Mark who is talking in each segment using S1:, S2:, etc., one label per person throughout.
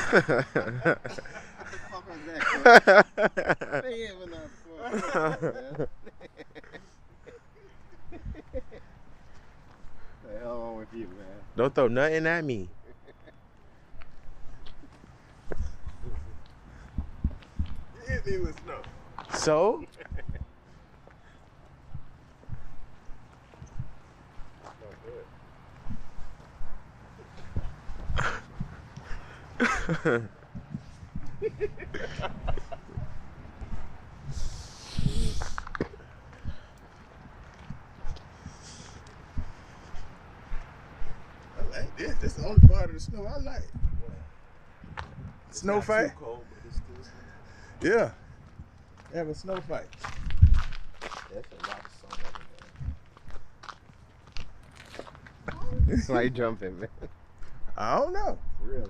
S1: Fuck was that? Man, when I the hell wrong with you, man?
S2: Don't throw nothing at me.
S1: You hit me with snow.
S2: So?
S1: I like this. This is the only part of the snow I like. Snow fight?
S2: Cold, but it's still snow.
S1: Yeah. Have a snow fight.
S2: That's a lot of snow. It's like jumping, man.
S1: I don't know.
S2: Real.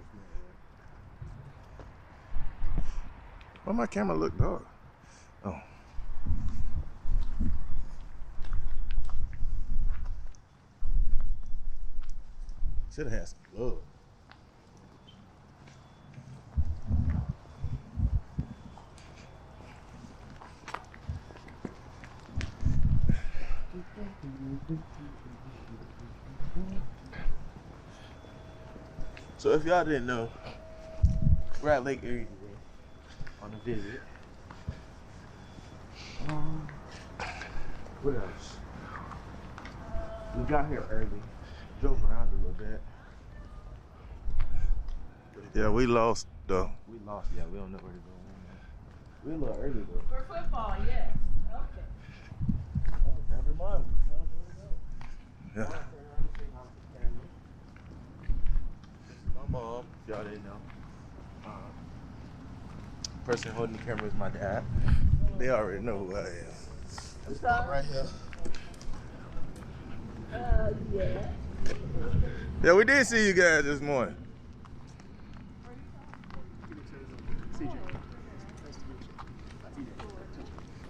S1: Why my camera look dark? Oh. Should have had some gloves. So if y'all didn't know, we're at Lake Erie today on a visit. What else? We got here early, drove around a little bit. Yeah, we lost though.
S2: We lost, yeah, we don't know where to go.
S1: We're a little early though.
S3: For football, yes. Okay.
S1: Oh, never mind. Yeah.
S2: This is my mom, if y'all didn't know. Person holding the camera is my dad.
S1: They already know who I am. Let's stop right here.
S3: Yeah.
S1: Yeah, we did see you guys this morning.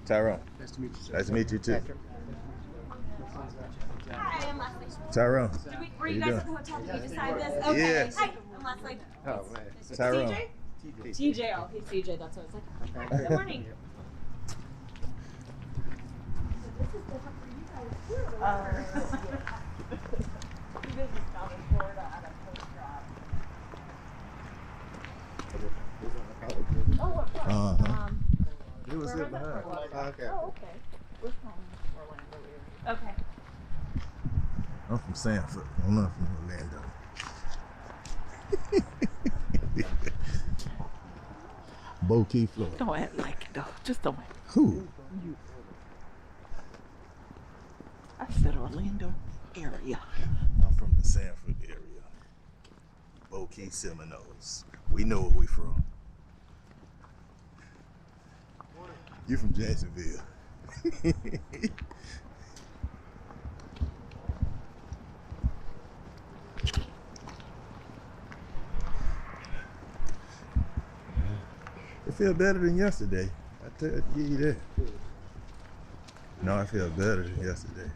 S1: Tyrone.
S4: Nice to meet you, sir.
S1: Nice to meet you too.
S5: Hi, I'm Leslie.
S1: Tyrone.
S5: Were you
S1: How you
S5: guys at the hotel? Did you decide this? Okay.
S1: Yes.
S5: Hi, I'm Leslie.
S4: Oh, man.
S1: Tyrone.
S5: TJ. Oh, he's CJ. That's what it's like. Good morning. So this is different for you guys too. You guys just down in Florida at a post grad. Oh, what part?
S1: Uh-huh. It was
S5: where
S1: it
S5: was it?
S1: behind.
S4: Okay.
S5: Oh, okay. We're from Orlando. Okay.
S1: I'm from Sanford. I'm not from Orlando. Bo Key, Florida.
S3: Don't act like it though. Just don't act.
S1: Who?
S3: I said Orlando area.
S1: I'm from the Sanford area. Bo Key Seminoles. We know where we from. You from Jacksonville. It feel better than yesterday. I give you that. No, I feel better than yesterday.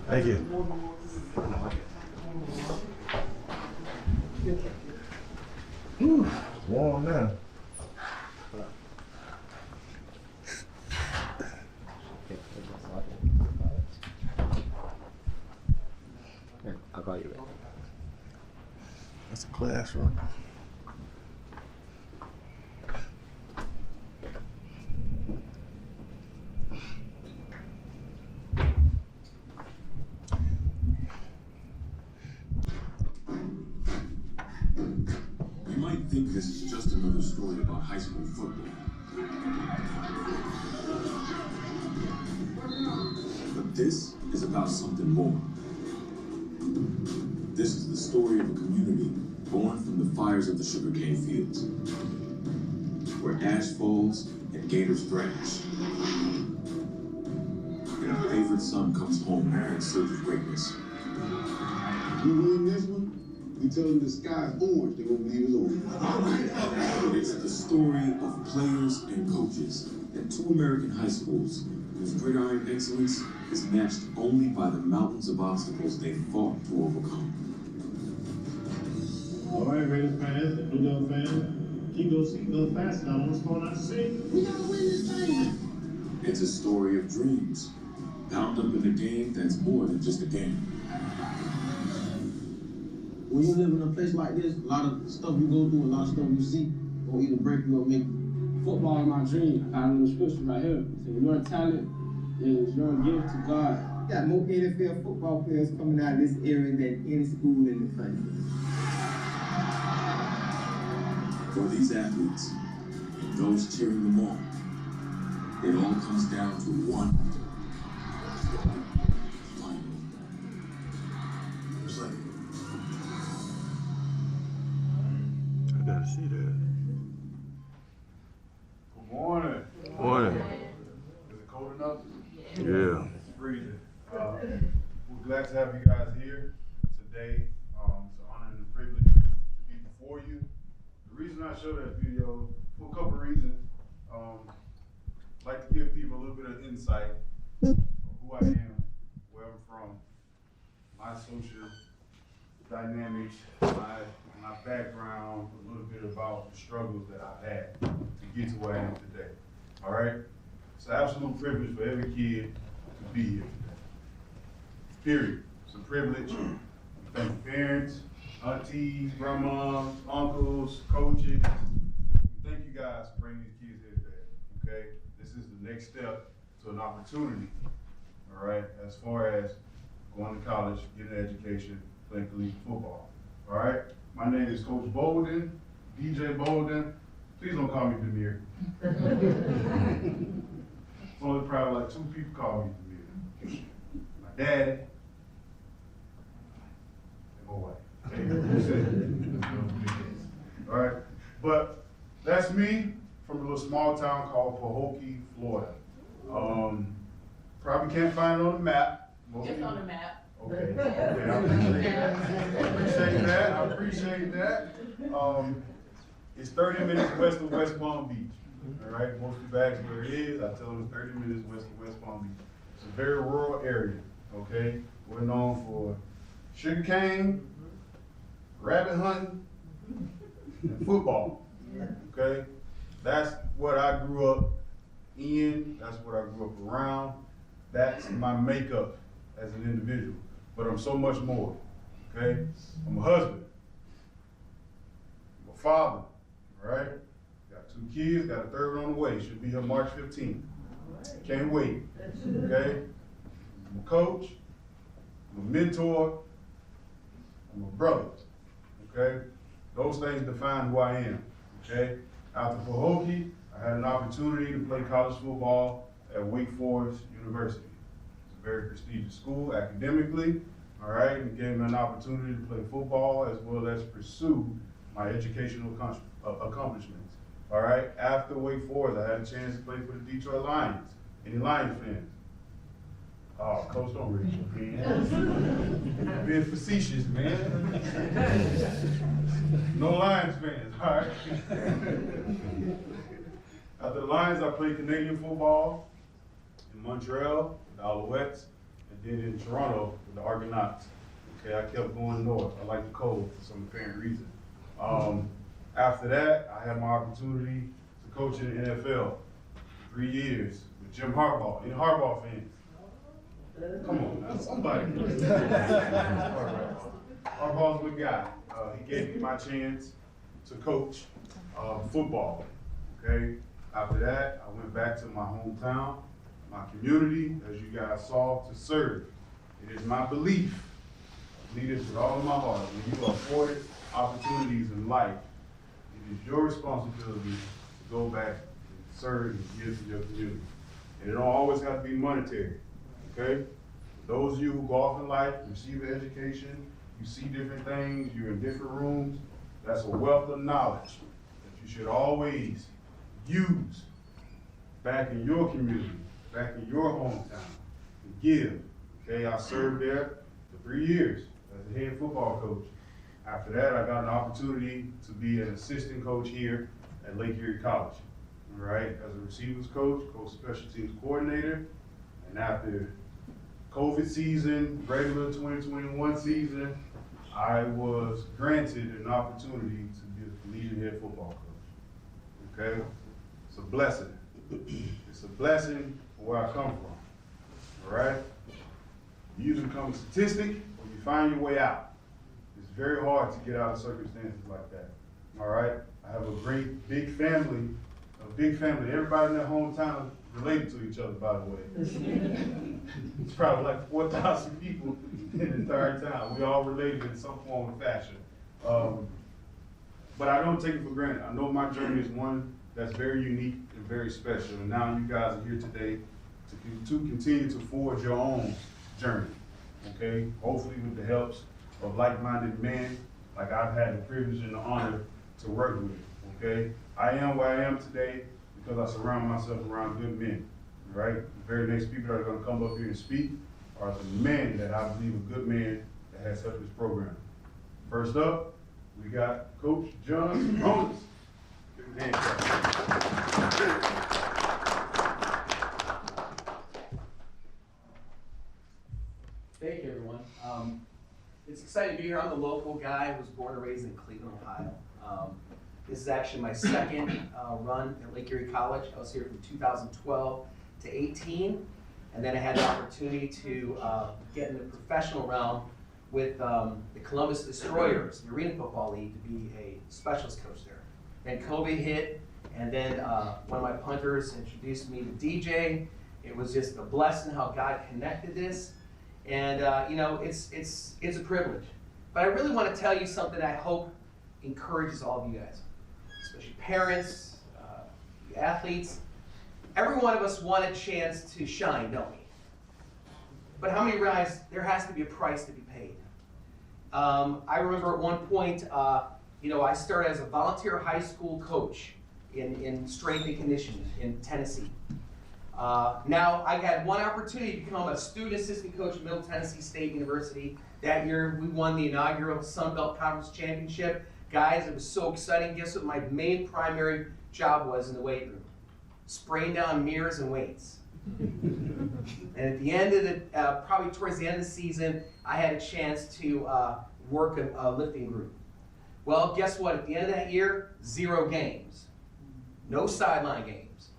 S1: Thank you. Whew, warm now.
S4: I'll call you back.
S1: That's a classroom.
S6: You might think this is just another story about high school football. But this is about something more. This is the story of a community born from the fires of the sugarcane fields, where ash falls and gators thrash. And a favorite son comes home in search of greatness.
S7: You win this one, we tell them the sky's orange, they won't believe it's orange.
S6: It's the story of players and coaches at two American high schools whose gridiron excellence is matched only by the mountains of obstacles they fought to overcome.
S7: All right, Raiders fans and Blue Devil fans, keep those seatbelts fastened. I want what's going on to see. We gotta win this thing.
S6: It's a story of dreams, bound up in a game that's more than just a game.
S7: When you live in a place like this, a lot of stuff you go through, a lot of stuff you see, will either break you or make you.
S8: Football is my dream. I got a little scripture right here. It says, your talent is your gift to God.
S9: We got more NFL football players coming out of this area than any school in the country.
S6: For these athletes and those cheering them on, it all comes down to one final play.
S1: I gotta see that.
S10: Good morning.
S1: Morning.
S10: Is it cold enough?
S1: Yeah.
S10: It's freezing. We're glad to have you guys here today. It's an honor and a privilege to be before you. The reason I show that video, for a couple of reasons, I'd like to give people a little bit of insight of who I am, where I'm from, my social dynamics, my background, a little bit about the struggles that I've had to get to where I am today. All right? It's an absolute privilege for every kid to be here today. Period. It's a privilege. Thank parents, aunties, grandmas, uncles, coaches. Thank you guys for bringing these kids here today. Okay? This is the next step to an opportunity. All right? As far as going to college, getting an education, playing collegiate football. All right? My name is Coach Bolden, DJ Bolden. Please don't call me Demir. It's only probably like 2 people call me Demir. My daddy and my wife. All right? But that's me from a little small town called Pahokee, Florida. Probably can't find it on the map.
S5: It's on the map.
S10: Okay. I appreciate that. It's 30 minutes west of West Palm Beach. All right, most people ask where it is. I tell them it's 30 minutes west of West Palm Beach. It's a very rural area. Okay, we're known for sugarcane, rabbit hunting, and football. Okay, that's what I grew up in. That's what I grew up around. That's my makeup as an individual. But I'm so much more, okay? I'm a husband, I'm a father, all right? Got 2 kids, got a 3rd one on the way. Should be here March 15th. Can't wait, okay? I'm a coach, I'm a mentor, I'm a brother, okay? Those things define who I am, okay? After Pahokee, I had an opportunity to play college football at Wake Forest University. Very prestigious school academically, all right, and gave me an opportunity to play football as well as pursue my educational accomplishments, all right. After Wake Forest, I had a chance to play for the Detroit Lions. Any Lions fans? Oh, Coach, don't raise your hand. Being facetious, man. No Lions fans, all right. After the Lions, I played Canadian football in Montreal, the Alouettes, and then in Toronto with the Argonauts. Okay, I kept going north. I like the cold for some apparent reason. After that, I had my opportunity to coach in the NFL for 3 years with Jim Harbaugh. Any Harbaugh fans? Come on now, somebody. Harbaugh's a good guy. He gave me my chance to coach football. Okay. After that, I went back to my hometown, my community, as you guys saw, to serve. It is my belief, I believe this with all of my heart, when you are afforded opportunities in life, it is your responsibility to go back and serve and give to your community. And it don't always have to be monetary, okay? For those of you who go off in life, receive an education, you see different things, you're in different rooms, that's a wealth of knowledge that you should always use back in your community, back in your hometown, and give. Okay, I served there for 3 years as a head football coach. After that, I got an opportunity to be an assistant coach here at Lake Erie College. All right, as a receivers coach, special teams coordinator, and after COVID season, regular 2021 season, I was granted an opportunity to be a collegiate head football coach. Okay? It's a blessing. It's a blessing for where I come from. All right? You either become a statistic or you find your way out. It's very hard to get out of circumstances like that. All right? I have a great big family. Everybody in their hometown is related to each other, by the way. It's probably like 4,000 people in the entire town. We all related in some form or fashion. But I don't take it for granted. I know my journey is one that's very unique and very special. And now you guys are here today to continue to forge your own journey. Okay? Hopefully with the helps of like-minded men like I've had the privilege and the honor to work with. Okay? I am where I am today because I surround myself around good men. Right? The very next people that are going to come up here and speak are the men that I believe are good men that has helped this program. First up, we got Coach John Rollins. Give him a hand clap.
S11: Thank you, everyone. It's exciting to be here. I'm the local guy who was born and raised in Cleveland, Ohio. This is actually my second run at Lake Erie College. I was here from 2012 to 18, and then I had the opportunity to get in the professional realm with the Columbus Destroyers, the Arena Football League, to be a specialist coach there. Then COVID hit, and then one of my punters introduced me to DJ. It was just a blessing how God connected this, and you know, it's a privilege. But I really want to tell you something I hope encourages all of you guys, especially parents, you athletes. Every one of us want a chance to shine, don't we? But how many realize there has to be a price to be paid? I remember at one point, you know, I started as a volunteer high school coach in strength and conditioning in Tennessee. Now, I had one opportunity to become a student assistant coach at Middle Tennessee State University. That year, we won the inaugural Sun Belt Conference Championship. Guys, it was so exciting. Guess what my main primary job was in the weight room? Spraying down mirrors and weights. And at the end of the, probably towards the end of the season, I had a chance to work a lifting group. Well, guess what? At the end of that year, 0 games. No sideline games.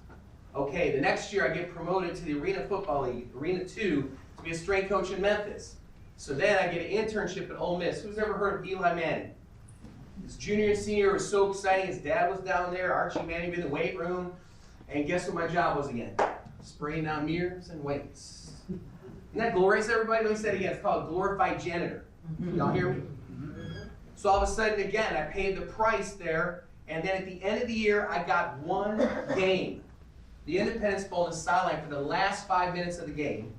S11: Okay, the next year I get promoted to the Arena Football League, Arena 2, to be a strength coach in Memphis. So then I get an internship at Ole Miss. Who's ever heard of Eli Manning? His junior and senior was so exciting. His dad was down there, Archie Manning in the weight room. And guess what my job was again? Spraying down mirrors and weights. Isn't that glorious, everybody? Let me say it again. It's called glorified janitor. Y'all hear me? So all of a sudden, again, I paid the price there. And then at the end of the year, I got one game. The Independence Bowl in the sideline for the last 5 minutes of the game.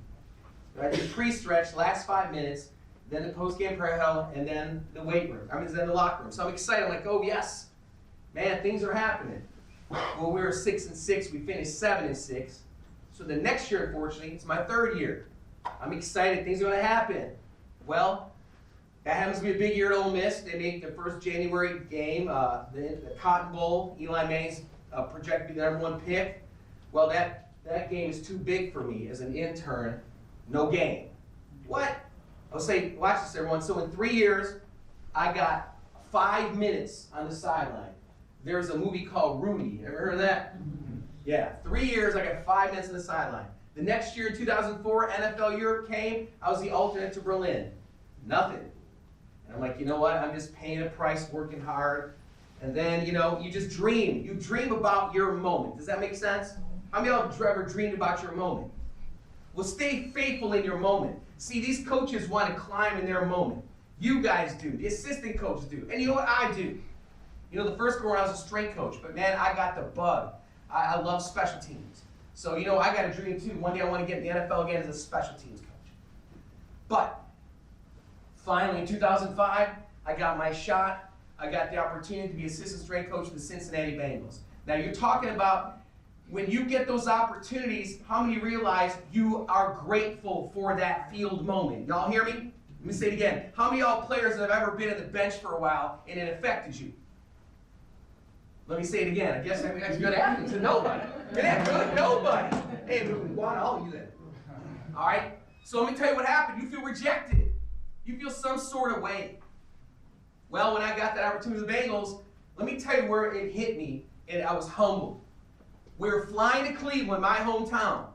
S11: Right? The pre-stretch, last 5 minutes. Then the post-game prayer hall, and then the weight room. Then the locker room. So I'm excited. I'm like, oh, yes. Man, things are happening. Well, we were 6-6. We finished 7-6. So the next year, unfortunately, it's my 3rd year. I'm excited. Things are going to happen. Well, that happens to be a big year at Ole Miss. They made the first January game, the Cotton Bowl. Eli Manning's projected to be the #1 pick. Well, that game is too big for me as an intern. No game. What? I'll say, watch this, everyone. So in 3 years, I got 5 minutes on the sideline. There's a movie called Rudy. Ever heard of that? Yeah, 3 years, I got 5 minutes on the sideline. The next year, 2004, NFL Europe came. I was the alternate to Berlin. Nothing. And I'm like, you know what? I'm just paying a price, working hard. And then, you know, you just dream. You dream about your moment. Does that make sense? How many of you have ever dreamed about your moment? Well, stay faithful in your moment. See, these coaches want to climb in their moment. You guys do. The assistant coaches do. And you know what I do? You know, the first go around I was a strength coach, but man, I got the bug. I love special teams. So, you know, I got a dream too. One day I want to get in the NFL again as a special teams coach. But finally, in 2005, I got my shot. I got the opportunity to be assistant strength coach of the Cincinnati Bengals. Now, you're talking about when you get those opportunities, how many realize you are grateful for that field moment? Y'all hear me? Let me say it again. How many of y'all players have ever been on the bench for a while and it affected you? Let me say it again. I guess that's good acting to nobody. That's good, nobody. Hey, why all you then? All right? So let me tell you what happened. You feel rejected. You feel some sort of way. Well, when I got that opportunity with the Bengals, let me tell you where it hit me, and I was humbled. We were flying to Cleveland, my hometown,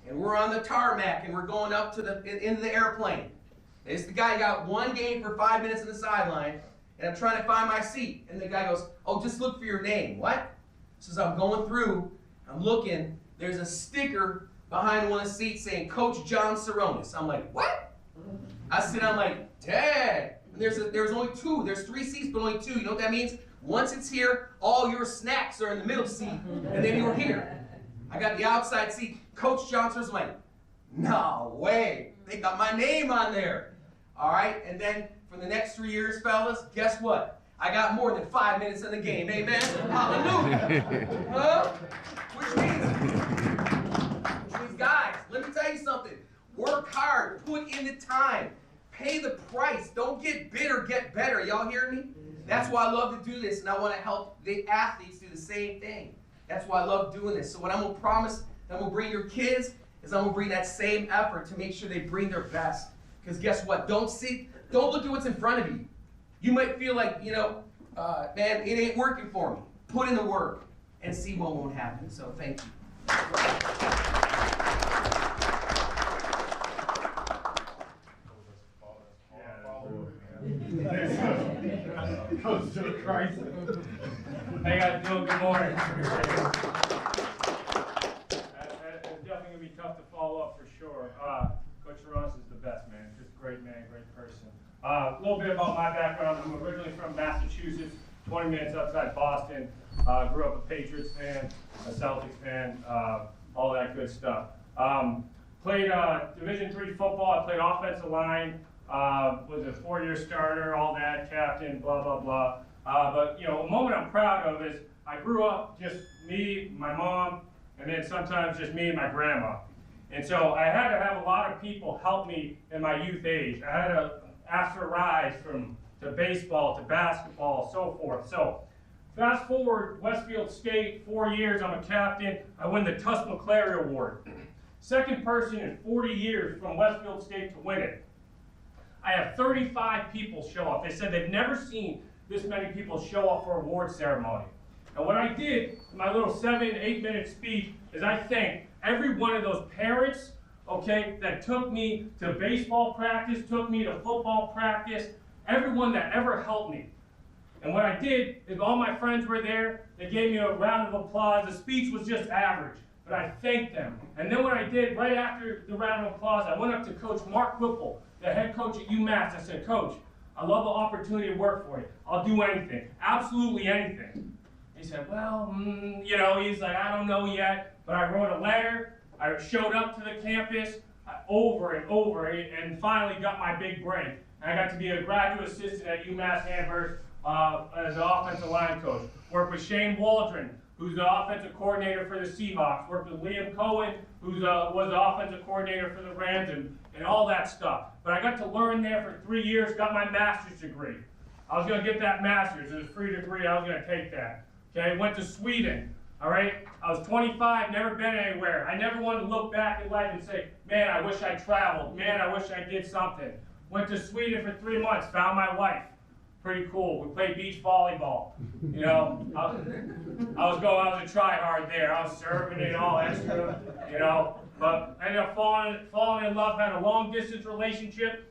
S11: and we're on the tarmac, and we're going up to into the airplane. This the guy got one game for 5 minutes on the sideline, and I'm trying to find my seat. And the guy goes, "Oh, just look for your name." What? Says I'm going through, I'm looking. There's a sticker behind one of the seats saying Coach John Saronis. I'm like, what? I'm like, Dad. And there's only two. There's 3 seats, but only 2. You know what that means? Once it's here, all your snacks are in the middle seat, and then you're here. I got the outside seat. Coach John Saronis. I'm like, no way. They got my name on there. All right, and then for the next 3 years, fellas, guess what? I got more than 5 minutes in the game. Amen. Hallelujah. Huh? Which means, guys, let me tell you something. Work hard. Put in the time. Pay the price. Don't get bitter, get better. Y'all hear me? That's why I love to do this, and I want to help the athletes do the same thing. That's why I love doing this. So what I'm going to promise that I'm going to bring your kids is I'm going to bring that same effort to make sure they bring their best. Because guess what? Don't look at what's in front of you. You might feel like, man, it ain't working for me. Put in the work and see what won't happen. So thank you.
S12: Hey guys, doing good morning. It's definitely gonna be tough to follow up for sure. Coach Tyrone is the best, man. Just a great man, great person. A little bit about my background. I'm originally from Massachusetts, 20 minutes outside Boston. Grew up a Patriots fan, a Celtics fan, all that good stuff. Played Division III football. I played offensive line. Was a 4-year starter, all that, captain, blah, blah, blah. But, a moment I'm proud of is I grew up just me, my mom, and then sometimes just me and my grandma. And so I had to have a lot of people help me in my youth age. I had to ask for rides to baseball, to basketball, so forth. So fast forward, Westfield State, 4 years, I'm a captain. I win the Tuss McClary Award. Second person in 40 years from Westfield State to win it. I have 35 people show up. They said they've never seen this many people show up for an award ceremony. And what I did in my little 7-8 minute speech is I thanked every one of those parents, okay, that took me to baseball practice, took me to football practice, everyone that ever helped me. And what I did is all my friends were there. They gave me a round of applause. The speech was just average, but I thanked them. And then what I did right after the round of applause, I went up to Coach Mark Whipple, the head coach at UMass. I said, Coach, I love the opportunity to work for you. I'll do anything, absolutely anything. He said, well, he's like, I don't know yet, but I wrote a letter. I showed up to the campus over and over and finally got my big break. And I got to be a graduate assistant at UMass Amherst as an offensive line coach. Worked with Shane Waldron, who's the offensive coordinator for the Seahawks. Worked with Liam Cohen, who was the offensive coordinator for the Rams, and all that stuff. But I got to learn there for 3 years, got my master's degree. I was going to get that master's. It was a free degree. I was going to take that. Okay, went to Sweden. All right, I was 25, never been anywhere. I never wanted to look back in life and say, man, I wish I traveled. Man, I wish I did something. Went to Sweden for 3 months, found my wife. Pretty cool. We played beach volleyball. I was a try-hard there. I was serving it all extra, But I ended up falling in love, had a long-distance relationship.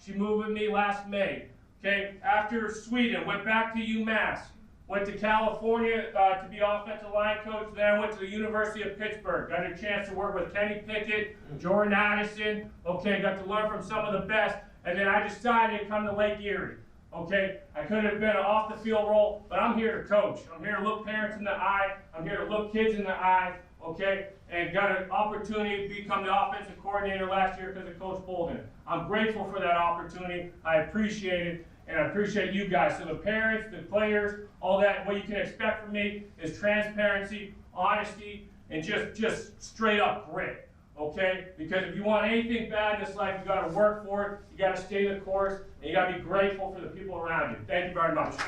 S12: She moved with me last May. Okay, after Sweden, went back to UMass. Went to California to be offensive line coach. Then I went to the University of Pittsburgh. Got a chance to work with Kenny Pickett, Jordan Addison. Okay, got to learn from some of the best. And then I decided to come to Lake Erie. Okay, I could have been an off-the-field role, but I'm here to coach. I'm here to look parents in the eye. I'm here to look kids in the eye. Okay, and got an opportunity to become the offensive coordinator last year because of Coach Bolden. I'm grateful for that opportunity. I appreciate it. And I appreciate you guys. So the parents, the players, all that, what you can expect from me is transparency, honesty, and just straight up grit, okay? Because if you want anything bad in this life, you gotta work for it, you gotta stay the course, and you gotta be grateful for the people around you. Thank you very much.
S10: Next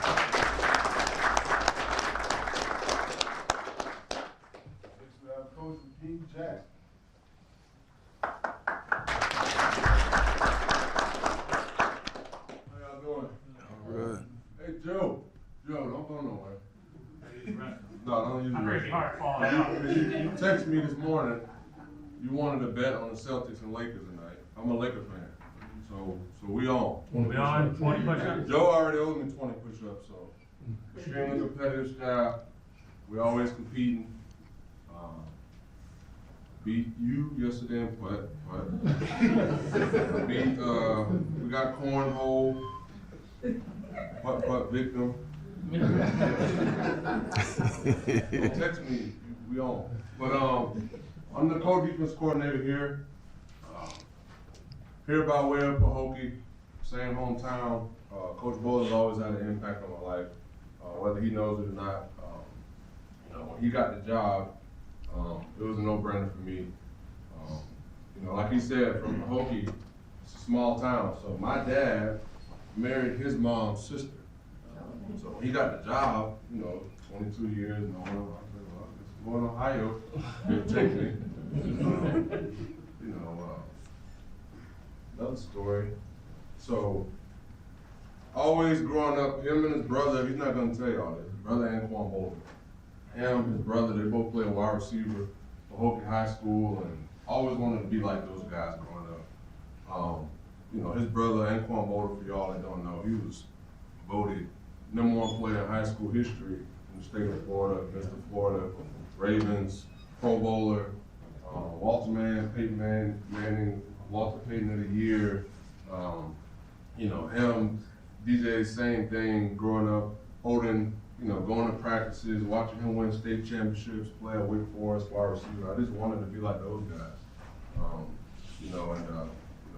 S10: we have Coach King Jackson. How y'all doing?
S1: All right.
S12: use the restroom.
S10: No, don't use the
S12: I'm pretty
S10: restroom.
S12: hard falling out.
S10: You texted me this morning, you wanted to bet on the Celtics and Lakers tonight. I'm a Laker fan. So we on.
S12: We on 20 push-ups?
S10: Joe already owed me 20 push-ups, so extremely competitive staff. We always competing. Beat you yesterday in putt. We got cornhole, putt victim. Don't text me, we on. But I'm the co-defense coordinator here. Here by way of Pahokee, same hometown. Coach Bowler's always had an impact on my life, whether he knows it or not. When he got the job, it was a no-brainer for me. Like he said, from Pahokee, it's a small town. So my dad married his mom's sister. So when he got the job, 22 years, and all, I said, well, it's going to Ohio, he'll take me. Another story. So, always growing up, him and his brother, he's not going to tell you all this, his brother Anquan Bolden. Him, his brother, they both play wide receiver for Pahokee High School, and always wanted to be like those guys growing up. His brother Anquan Bolden, for y'all that don't know, he was voted #1 player in high school history in the state of Florida, Mr. Florida, Ravens, Pro Bowler, Walter Manning, Walter Payton of the Year. Him, DJ, same thing, growing up, holding, going to practices, watching him win state championships, play at Wake Forest, wide receiver. I just wanted to be like those guys.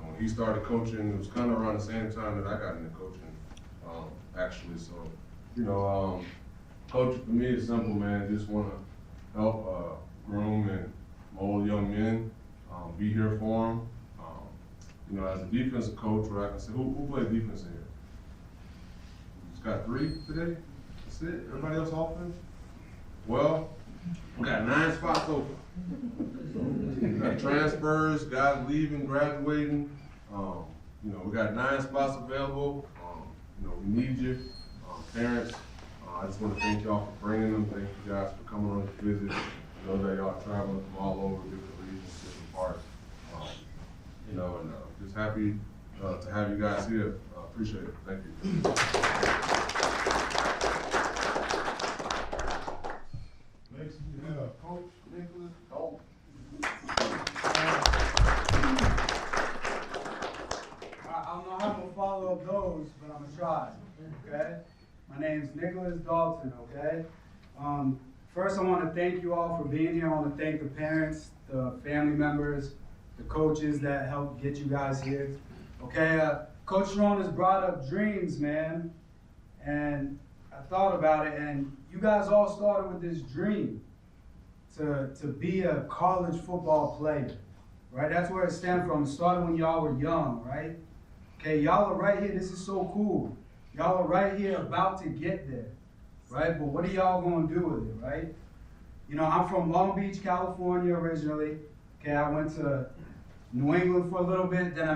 S10: When he started coaching, it was kind of around the same time that I got into coaching, actually. So, coaching for me is simple, man. Just want to help groom and mold young men, be here for them. As a defensive coach, where I can say, who plays defense in here? Just got 3 today? That's it? Everybody else offense? Well, we got 9 spots open. We got transfers, guys leaving, graduating. We got 9 spots available. We need you. Parents, I just want to thank y'all for bringing them. Thank you guys for coming on to visit. I know that y'all traveling from all over, different regions, different parts. Just happy to have you guys here. Appreciate it. Thank you. Next, we have Coach Nicholas Dalton.
S13: I don't know how I'm gonna follow up those, but I'm gonna try. Okay. My name's Nicholas Dalton. Okay. First, I want to thank you all for being here. I want to thank the parents, the family members, the coaches that helped get you guys here. Okay, Coach Tyrone has brought up dreams, man, and I thought about it, and you guys all started with this dream to be a college football player, right? That's where it stemmed from. It started when y'all were young, right? Okay, y'all are right here. This is so cool. Y'all are right here about to get there, right? But what are y'all going to do with it, right? I'm from Long Beach, California originally. Okay, I went to New England for a little bit, then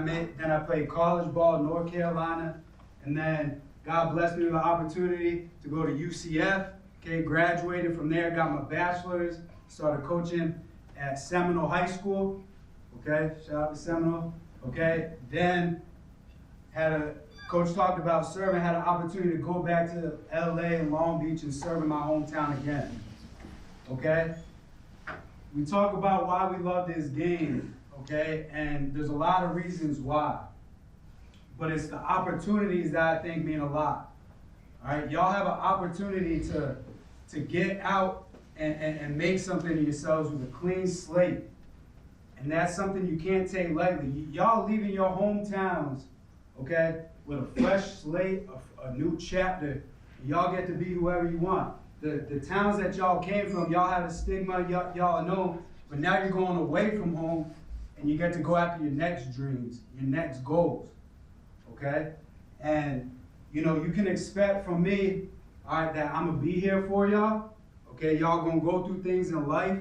S13: I played college ball in North Carolina, and then God blessed me with the opportunity to go to UCF. Okay, graduated from there, got my bachelor's, started coaching at Seminole High School. Okay, shout out to Seminole. Okay, then coach talked about serving, had an opportunity to go back to LA and Long Beach and serve in my hometown again. Okay, we talk about why we love this game. Okay, and there's a lot of reasons why, but it's the opportunities that I think mean a lot. All right, y'all have an opportunity to get out and make something of yourselves with a clean slate, and that's something you can't take lightly. Y'all leaving your hometowns, okay, with a fresh slate, a new chapter. Y'all get to be whoever you want. The towns that y'all came from, y'all had a stigma, y'all know, but now you're going away from home. And you get to go after your next dreams, your next goals, okay? And, you can expect from me, all right, that I'm going to be here for y'all, okay? Y'all going to go through things in life.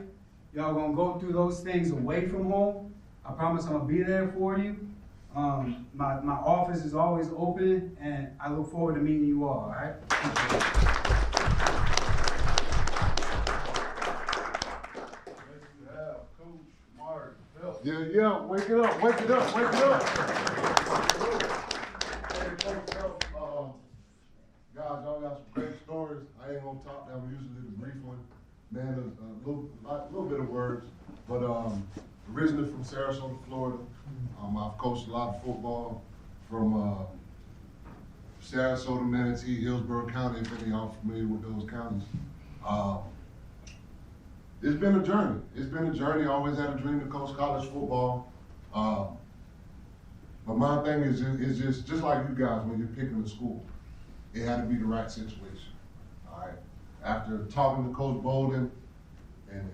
S13: Y'all going to go through those things away from home. I promise I'm going to be there for you. My office is always open, and I look forward to meeting you all right?
S10: Yeah, wake it up, wake it up, wake it up. Hey, thanks, guys, y'all got some great stories. I ain't gonna talk that one, usually the brief one. Man, a little bit of words, but originally from Sarasota, Florida. I've coached a lot of football from Sarasota, Manatee, Hillsborough County, if any of y'all familiar with those counties. It's been a journey. It's been a journey. I always had a dream to coach college football. But my thing is just like you guys when you're picking a school. It had to be the right situation. All right. After talking to Coach Bolden and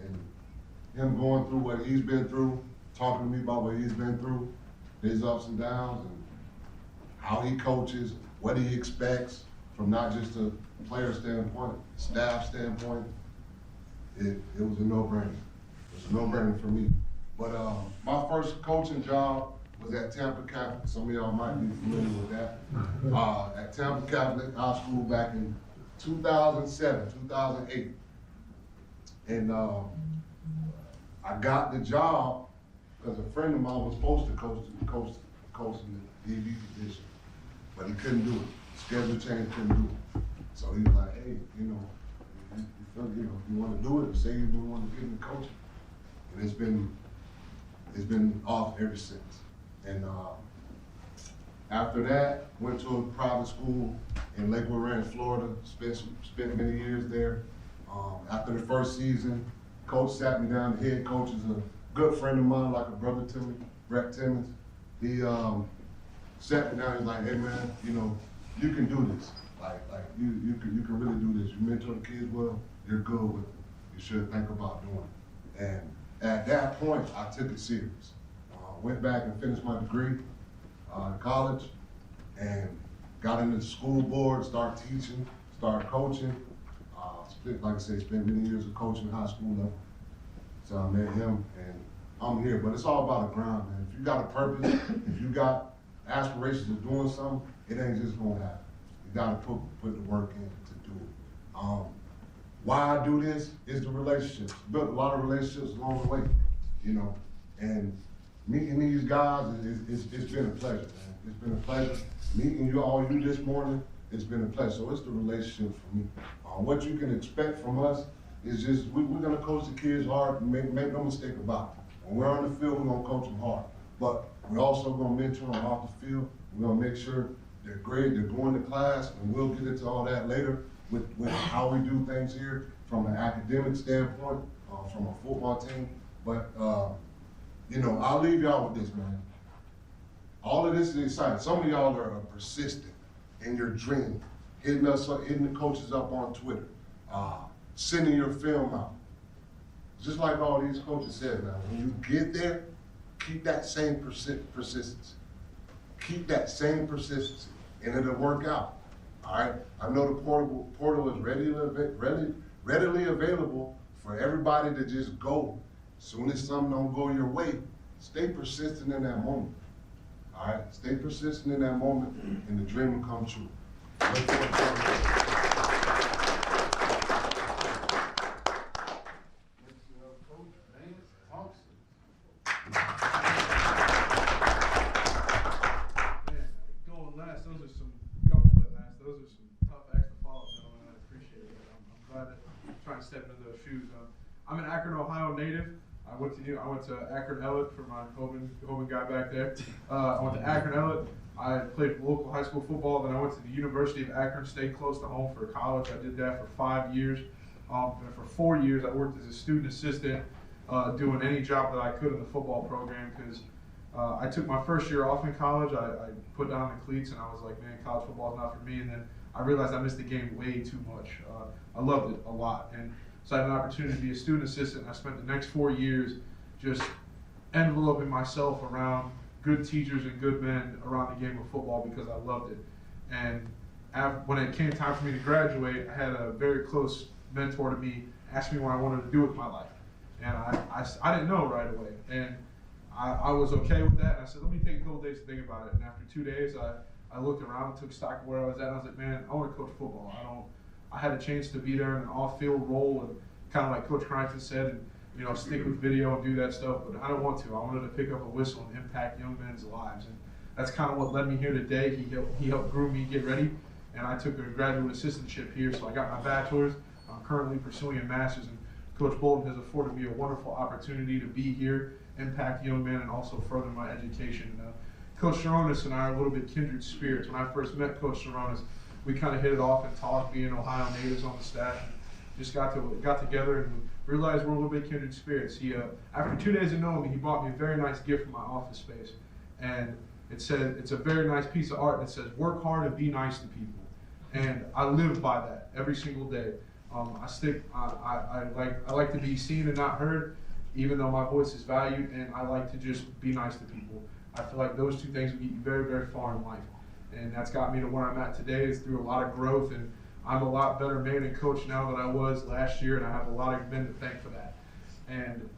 S10: him going through what he's been through, talking to me about what he's been through, his ups and downs, and how he coaches, what he expects from not just a player standpoint, staff standpoint, it was a no-brainer. It was a no-brainer for me. But my first coaching job was at Tampa Catholic. Some of y'all might be familiar with that. At Tampa Catholic High School back in 2007, 2008. And I got the job because a friend of mine was supposed to coach in the DB position, but he couldn't do it. Schedule change, couldn't do it. So he was like, hey, if you want to do it, say you want to get into coaching. And it's been off ever since. And after that, went to a private school in Lakewood Ranch, Florida, spent many years there. After the first season, coach sat me down, the head coach is a good friend of mine, like a brother to me, Brett Timmons. He sat me down, he's like, hey man, you can do this. Like you can really do this. You mentor the kids well, you're good with it. You should think about doing it. And at that point, I took it serious. Went back and finished my degree in college and got into the school board, started teaching, started coaching. Like I said, spent many years of coaching at high school level. So I met him and I'm here, but it's all about a grind, man. If you got a purpose, if you got aspirations of doing something, it ain't just gonna happen. You gotta put the work in to do it. Why I do this is the relationships. Built a lot of relationships along the way, and meeting these guys, it's been a pleasure, man. It's been a pleasure. Meeting you this morning, it's been a pleasure. So it's the relationship for me. What you can expect from us is just, we're gonna coach the kids hard, make no mistake about it. When we're on the field, we're gonna coach them hard. But we're also gonna mentor them off the field. We're gonna make sure they're great, they're going to class, and we'll get into all that later with how we do things here from an academic standpoint, from a football team. But I'll leave y'all with this, man. All of this is exciting. Some of y'all are persistent in your dream, hitting the coaches up on Twitter, sending your film out. Just like all these coaches said, man, when you get there, keep that same persistence. Keep that same persistence, and it'll work out. All right. I know the portal is readily available for everybody to just go. As soon as something don't go your way, stay persistent in that moment. All right. Stay persistent in that moment, and the dream will come true. Look forward to
S14: I'm an Akron, Ohio native. I went to Akron Ellet for my Hoban guy back there. I went to Akron Ellet. I played local high school football. Then I went to the University of Akron, stayed close to home for college. I did that for 5 years. And for 4 years, I worked as a student assistant, doing any job that I could in the football program because I took my first year off in college. I put down the cleats and I was like, man, college football is not for me. And then I realized I missed the game way too much. I loved it a lot. And so I had an opportunity to be a student assistant, and I spent the next 4 years just enveloping myself around good teachers and good men around the game of football because I loved it. And when it came time for me to graduate, I had a very close mentor to me ask me what I wanted to do with my life. And I didn't know right away. And I was okay with that. And I said, let me take a couple days to think about it. And after 2 days, I looked around, took stock of where I was at, and I was like, man, I want to coach football. I had a chance to be there in an off-field role, and kind of like Coach Crichton said, and stick with video and do that stuff, but I don't want to. I wanted to pick up a whistle and impact young men's lives. And that's kind of what led me here today. He helped groom me get ready, and I took a graduate assistantship here, so I got my bachelor's. I'm currently pursuing a master's, and Coach Bolton has afforded me a wonderful opportunity to be here, impact young men, and also further my education. Coach Sharonis and I are a little bit kindred spirits. When I first met Coach Sharonis, we kind of hit it off and talked, being Ohio natives on the staff. Just got together and realized we're a little bit kindred spirits. He, after 2 days of knowing me, he bought me a very nice gift for my office space. And it said, it's a very nice piece of art that says, work hard and be nice to people. And I live by that every single day. I like to be seen and not heard, even though my voice is valued, and I like to just be nice to people. I feel like those two things will get you very, very far in life. And that's got me to where I'm at today, is through a lot of growth, and I'm a lot better man and coach now than I was last year, and I have a lot of men to thank for that. And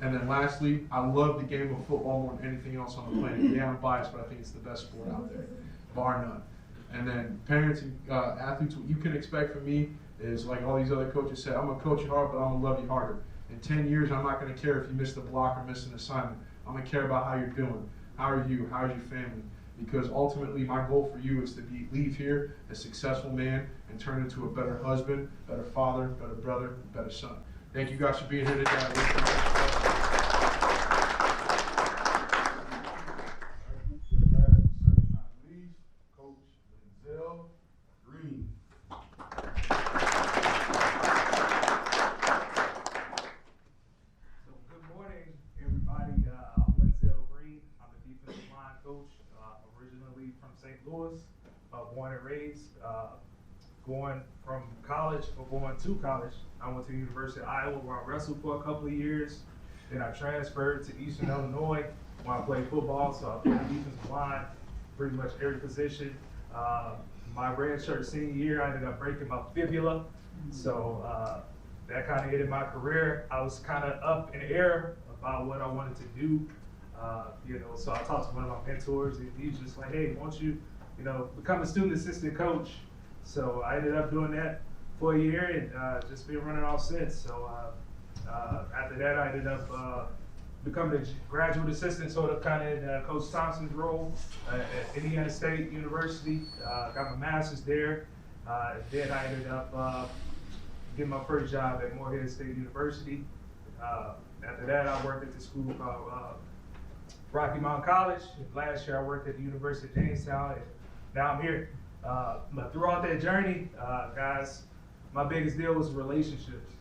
S14: then lastly, I love the game of football more than anything else on the planet. Yeah, I'm biased, but I think it's the best sport out there, bar none. And then parents and athletes, what you can expect from me is, like all these other coaches said, I'm gonna coach you hard, but I'm gonna love you harder. In 10 years, I'm not gonna care if you missed a block or missed an assignment. I'm gonna care about how you're doing. How are you? How's your family? Because ultimately, my goal for you is to leave here a successful man and turn into a better husband, better father, better brother, better son. Thank you guys for being here today.
S10: Last but certainly not least, Coach Denzel Green.
S15: So good morning, everybody. I'm Denzel Green. I'm the defensive line coach, originally from St. Louis, born and raised. Going from college, or going to college, I went to the University of Iowa, where I wrestled for a couple of years. Then I transferred to Eastern Illinois, where I played football. So I played defensive line, pretty much every position. My redshirt senior year, I ended up breaking my fibula. So that kind of ended my career. I was kind of up in the air about what I wanted to do. So I talked to one of my mentors, and he's just like, hey, why don't you, become a student assistant coach? So I ended up doing that for a year, and just been running off since. So after that, I ended up becoming a graduate assistant, sort of kind of in Coach Thompson's role at Indiana State University. Got my master's there. Then I ended up getting my first job at Morehead State University. After that, I worked at the school called Rocky Mountain College. Last year, I worked at the University of Jamestown, and now I'm here. But throughout that journey, guys, my biggest deal was relationships.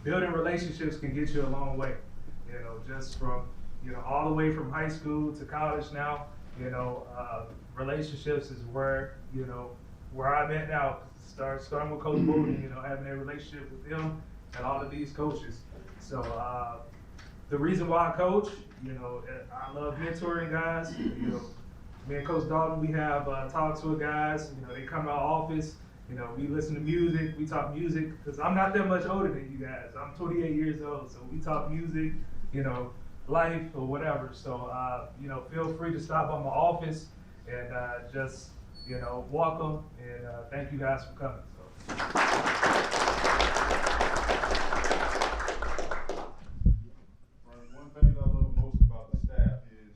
S15: Building relationships can get you a long way. Just from all the way from high school to college now. Relationships is where I'm at now. Starting with Coach Bolton, having a relationship with him and all of these coaches. So the reason why I coach, I love mentoring guys. Me and Coach Dalton, we have talk tour guys. They come to our office. We listen to music. We talk music because I'm not that much older than you guys. I'm 28 years old, so we talk music, life or whatever. So feel free to stop by my office and just welcome and thank you guys for coming.
S10: One thing I love most about the staff is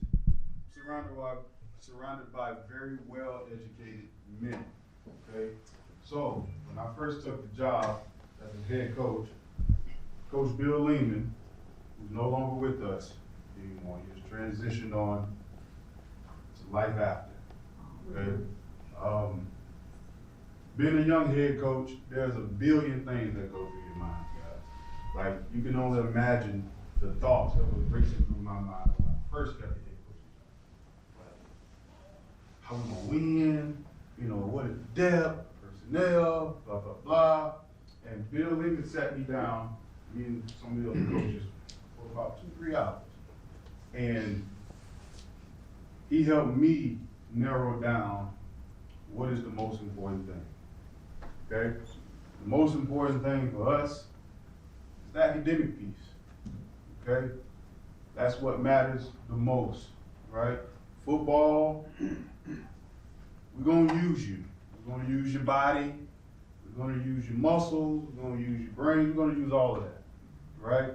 S10: surrounded by very well-educated men, okay? So, when I first took the job as a head coach, Coach Bill Lehman, who's no longer with us anymore, he has transitioned on to life after, okay? Being a young head coach, there's a billion things that go through your mind, guys. Like, you can only imagine the thoughts that were racing through my mind when I first got the head coaching job. How we gonna win, what is depth, personnel, blah, blah, blah. And Bill Lincoln sat me down, me and some of the other coaches, for about 2-3 hours. And he helped me narrow down what is the most important thing, okay? The most important thing for us is the academic piece, okay? That's what matters the most, right? Football, we're gonna use you. We're gonna use your body. We're We're gonna use your muscles, we're gonna use your brain, we're gonna use all of that, right?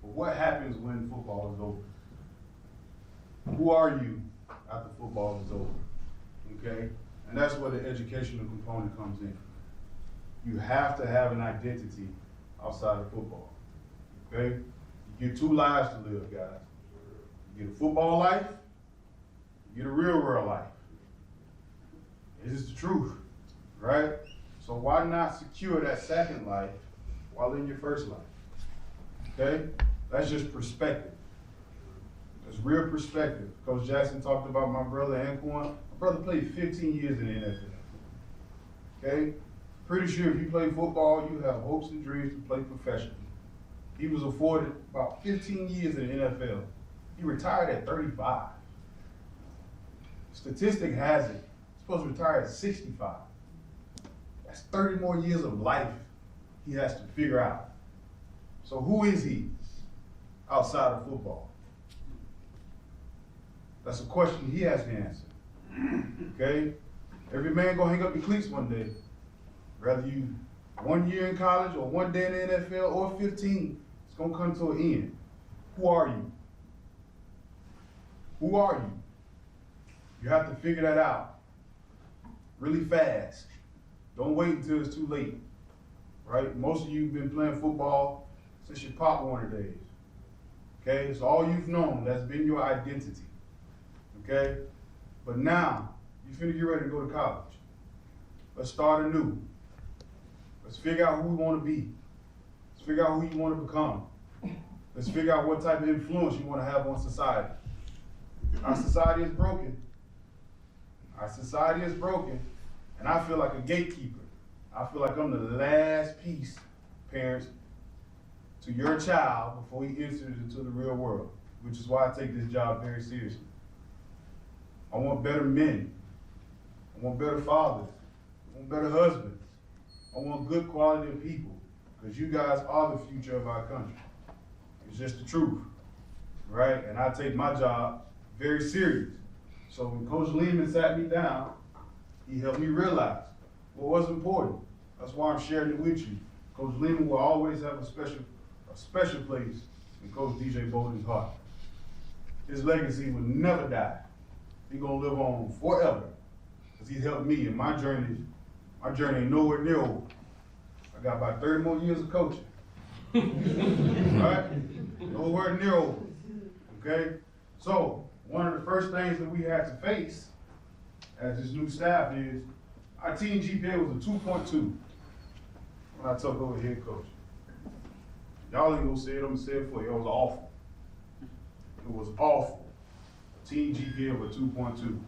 S10: But what happens when football is over? Who are you after football is over, okay? And that's where the educational component comes in. You have to have an identity outside of football, okay? You get 2 lives to live, guys. You get a football life, you get a real world life. This is the truth, right? So why not secure that second life while in your first life, okay? That's just perspective. That's real perspective. Coach Jackson talked about my brother Anquan. My brother played 15 years in the NFL, okay? Pretty sure if you play football, you have hopes and dreams to play professionally. He was afforded about 15 years in the NFL. He retired at 35. Statistic has it, he's supposed to retire at 65. That's 30 more years of life he has to figure out. So who is he outside of football? That's a question he has to answer, okay? Every man gonna hang up the cleats one day. Whether you 1 year in college or 1 day in the NFL or 15, it's gonna come to an end. Who are you? Who are you? You have to figure that out really fast. Don't wait until it's too late, right? Most of you have been playing football since your Pop Warner days, okay? It's all you've known. That's been your identity, okay? But now, you finna get ready to go to college. Let's start anew. Let's figure out who we want to be. Let's figure out who you want to become. Let's figure out what type of influence you want to have on society. Our society is broken. Our society is broken, and I feel like a gatekeeper. I feel like I'm the last piece, parents, to your child before he enters into the real world, which is why I take this job very seriously. I want better men. I want better fathers. I want better husbands. I want good quality of people, because you guys are the future of our country. It's just the truth, right? And I take my job very serious. So when Coach Lehman sat me down, he helped me realize what was important. That's why I'm sharing it with you. Coach Lehman will always have a special place in Coach DJ Bolden's heart. His legacy will never die. He's gonna live on forever, because he helped me in my journey. My journey ain't nowhere near over. I got about 30 more years of coaching. Right? Nowhere near over. Okay? So, one of the first things that we had to face as this new staff is our team GPA was a 2.2 when I took over head coach. Y'all ain't gonna say it, I'm gonna say it for you. It was awful. It was awful. Team GPA was 2.2.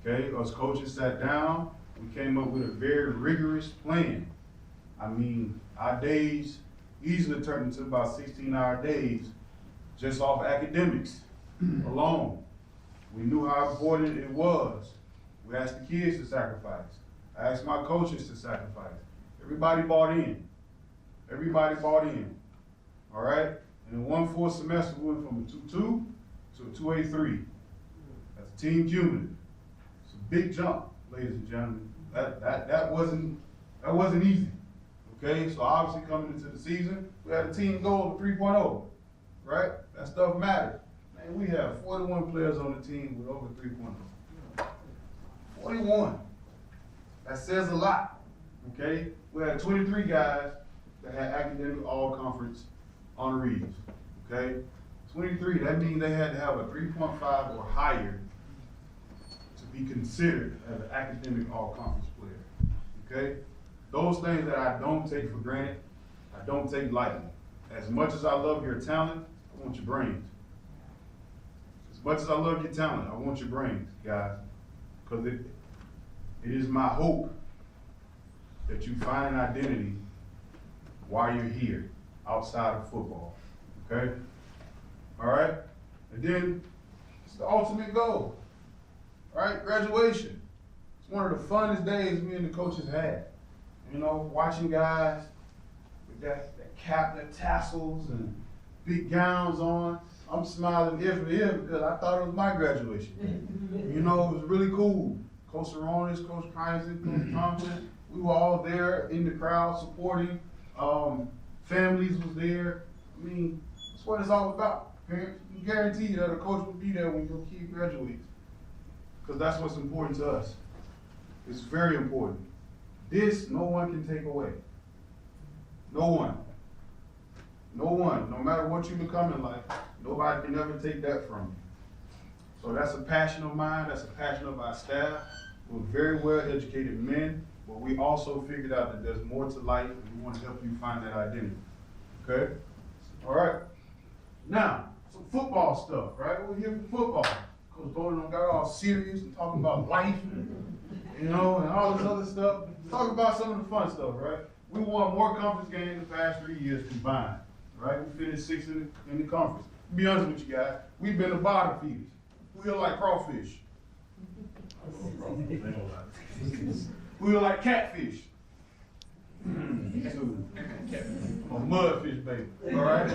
S10: Okay? Us coaches sat down. We came up with a very rigorous plan. I mean, our days easily turned into about 16-hour days just off academics alone. We knew how important it was. We asked the kids to sacrifice. I asked my coaches to sacrifice. Everybody bought in. Everybody bought in. All right? And in one full semester, we went from a 2.2 to a 2.83. That's a team human. It's a big jump, ladies and gentlemen. That wasn't easy. Okay, so obviously coming into the season, we had a team goal of 3.0, right? That stuff matters. Man, we have 41 players on the team with over 3.0. 41. That says a lot. Okay, we had 23 guys that had academic all-conference honorees. Okay, 23. That means they had to have a 3.5 or higher to be considered as an academic all-conference player, okay? Those things that I don't take for granted, I don't take lightly. As much as I love your talent, I want your brains. As much as I love your talent, I want your brains, guys, because it is my hope that you find an identity while you're here, outside of football, okay? All right? And then, it's the ultimate goal. Right? Graduation. It's one of the funnest days me and the coaches had. You know, watching guys with that cap, that tassels and big gowns on. I'm smiling ear from ear because I thought it was my graduation. You know, it was really cool. Coach Tyrone, Coach Kaiser, Coach Thompson, We were all there in the crowd supporting. Families was there. I mean, that's what it's all about. Parents, I can guarantee you that a coach will be there when your kid graduates. Because that's what's important to us. It's very important. This, no one can take away. No one. No one. No matter what you become in life, nobody can ever take that from you. So that's a passion of mine. That's a passion of our staff. We're very well educated men, but we also figured out that there's more to life, and we want to help you find that identity. Okay? All right. Now, some football stuff, right? We're here for football. Coach Tyrone got all serious and talking about life, and all this other stuff. Talk about some of the fun stuff, right? We won more conference games the past 3 years combined, right? We finished 6th in the conference. To be honest with you guys, we've been the bottom feeders. We are like crawfish. We are like catfish. Or mudfish, baby. All right?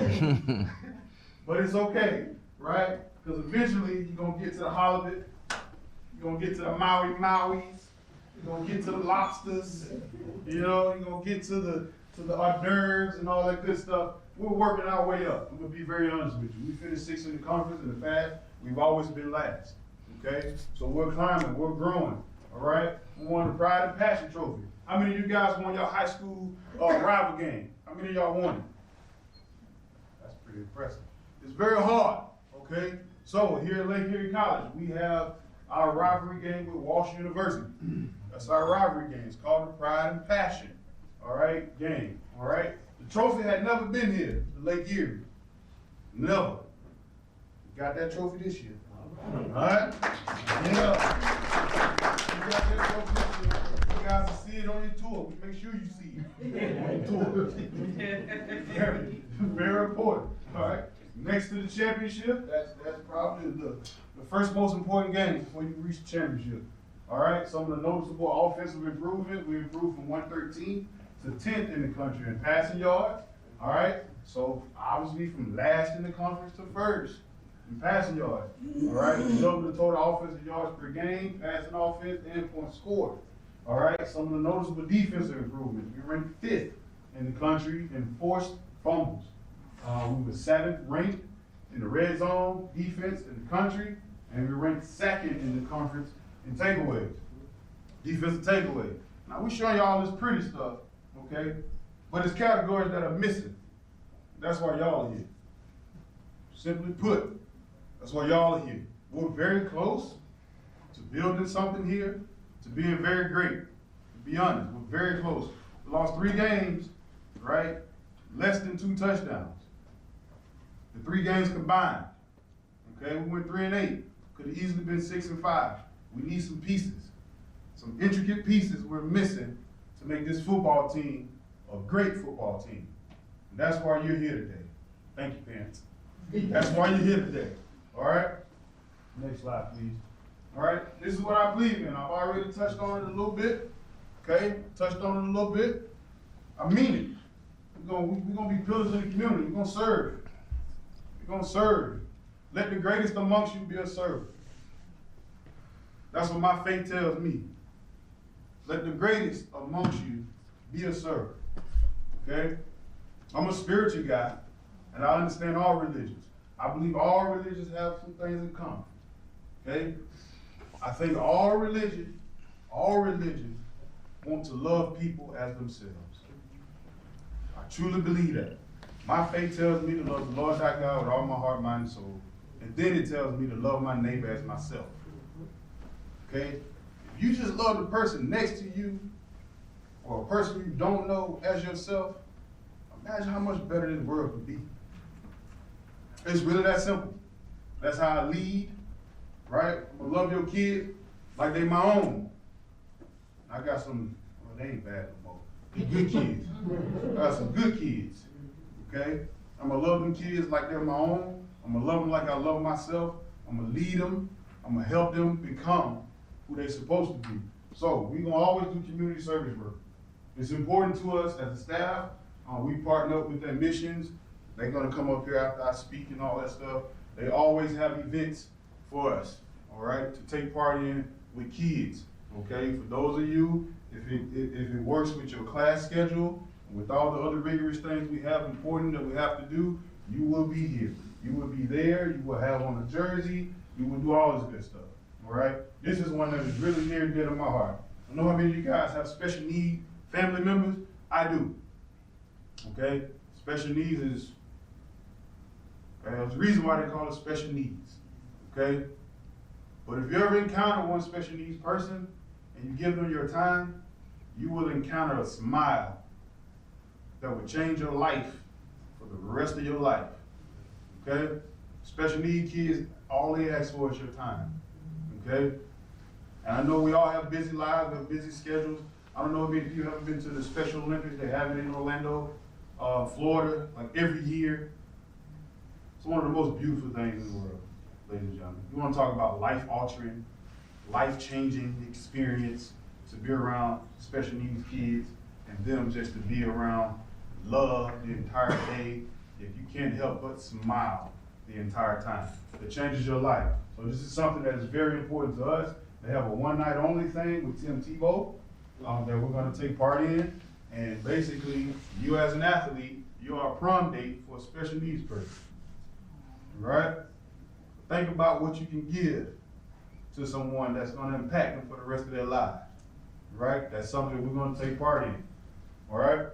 S10: But it's okay, right? Because eventually you're going to get to the halibut. You're going to get to the Mauis. You're going to get to the lobsters. You're going to get to the hors d'oeuvres and all that good stuff. We're working our way up. I'm going to be very honest with you. We finished 6th in the conference in the past. We've always been last. Okay? So we're climbing. We're growing. All right? We won the Pride and Passion Trophy. How many of you guys won your high school rival game? How many of y'all won it? That's pretty impressive. It's very hard. Okay? So here at Lake Erie College, we have our rivalry game with Walsh University. That's our rivalry game. It's called the Pride and Passion. All right? Game. All right? The trophy had never been here to Lake Erie. Never. We got that trophy this year. All right? Yeah. We got that trophy this year. You guys will see it on your tour. We make sure you see it on your tour. Very important. All right? Next to the championship, that's probably the first most important game before you reach the championship. All right? Some of the noticeable offensive improvements, we improved from 113 to 10th in the country in passing yards. All right? So obviously from last in the conference to first in passing yards. All right? We doubled the total offensive yards per game, passing offense, and points scored. All right? Some of the noticeable defensive improvements. We ranked 5th in the country in forced fumbles. We were 7th ranked in the red zone defense in the country, and we ranked 2nd in the conference in takeaways, defensive takeaways. Now we're showing you all this pretty stuff, okay? But it's categories that are missing. That's why y'all are here. Simply put, that's why y'all are here. We're very close to building something here, to being very great. To be honest, we're very close. We lost 3 games, right? Less than 2 touchdowns. The 3 games combined. Okay, we went 3-8. Could have easily been 6-5. We need some pieces. Some intricate pieces we're missing to make this football team a great football team. And that's why you're here today. Thank you, parents. That's why you're here today. All right? Next slide, please. All right, this is what I believe in. I've already touched on it a little bit. Okay, touched on it a little bit. I mean it. We're gonna be pillars in the community. We're gonna serve. We're gonna serve. Let the greatest amongst you be a servant. That's what my faith tells me. Let the greatest amongst you be a servant. Okay? I'm a spiritual guy, and I understand all religions. I believe all religions have some things in common. Okay? I think all religions want to love people as themselves. I truly believe that. My faith tells me to love the Lord thy God with all my heart, mind, and soul. And then it tells me to love my neighbor as myself. Okay? If you just love the person next to you, or a person you don't know as yourself, imagine how much better this world could be. It's really that simple. That's how I lead, right? I'm gonna love your kids like they my own. I got some, well, they ain't bad no more. They're good kids. I got some good kids, okay? I'm gonna love them kids like they're my own. I'm gonna love them like I love myself. I'm gonna lead them. I'm gonna help them become who they're supposed to be. So we're gonna always do community service work. It's important to us as a staff. We partner up with their missions. They're gonna come up here after I speak and all that stuff. They always have events for us, all right, to take part in with kids, okay? For those of you if it works with your class schedule, and with all the other rigorous things we have important that we have to do, you will be here. You will be there, you will have on a jersey, you will do all this good stuff, all right? This is one that is really near and dear to my heart. I know how many of you guys have special need family members. I do, okay? Special needs is, there's a reason why they call it special needs, okay? But if you ever encounter one special needs person and you give them your time, you will encounter a smile that will change your life for the rest of your life, okay? Special need kids, all they ask for is your time, okay? And I know we all have busy lives, we have busy schedules. I don't know if you have been to the Special Olympics. They have it in Orlando, Florida, like every year. It's one of the most beautiful things in the world, ladies and gentlemen. You want to talk about life-altering, life-changing experience to be around special needs kids and them just to be around love the entire day. If you can't help but smile the entire time, it changes your life. So this is something that is very important to us. They have a one-night only thing with Tim Tebow that we're going to take part in. And basically, you as an athlete, you are a prom date for a special needs person. Right? Think about what you can give to someone that's going to impact them for the rest of their lives. Right? That's something we're going to take part in. All right?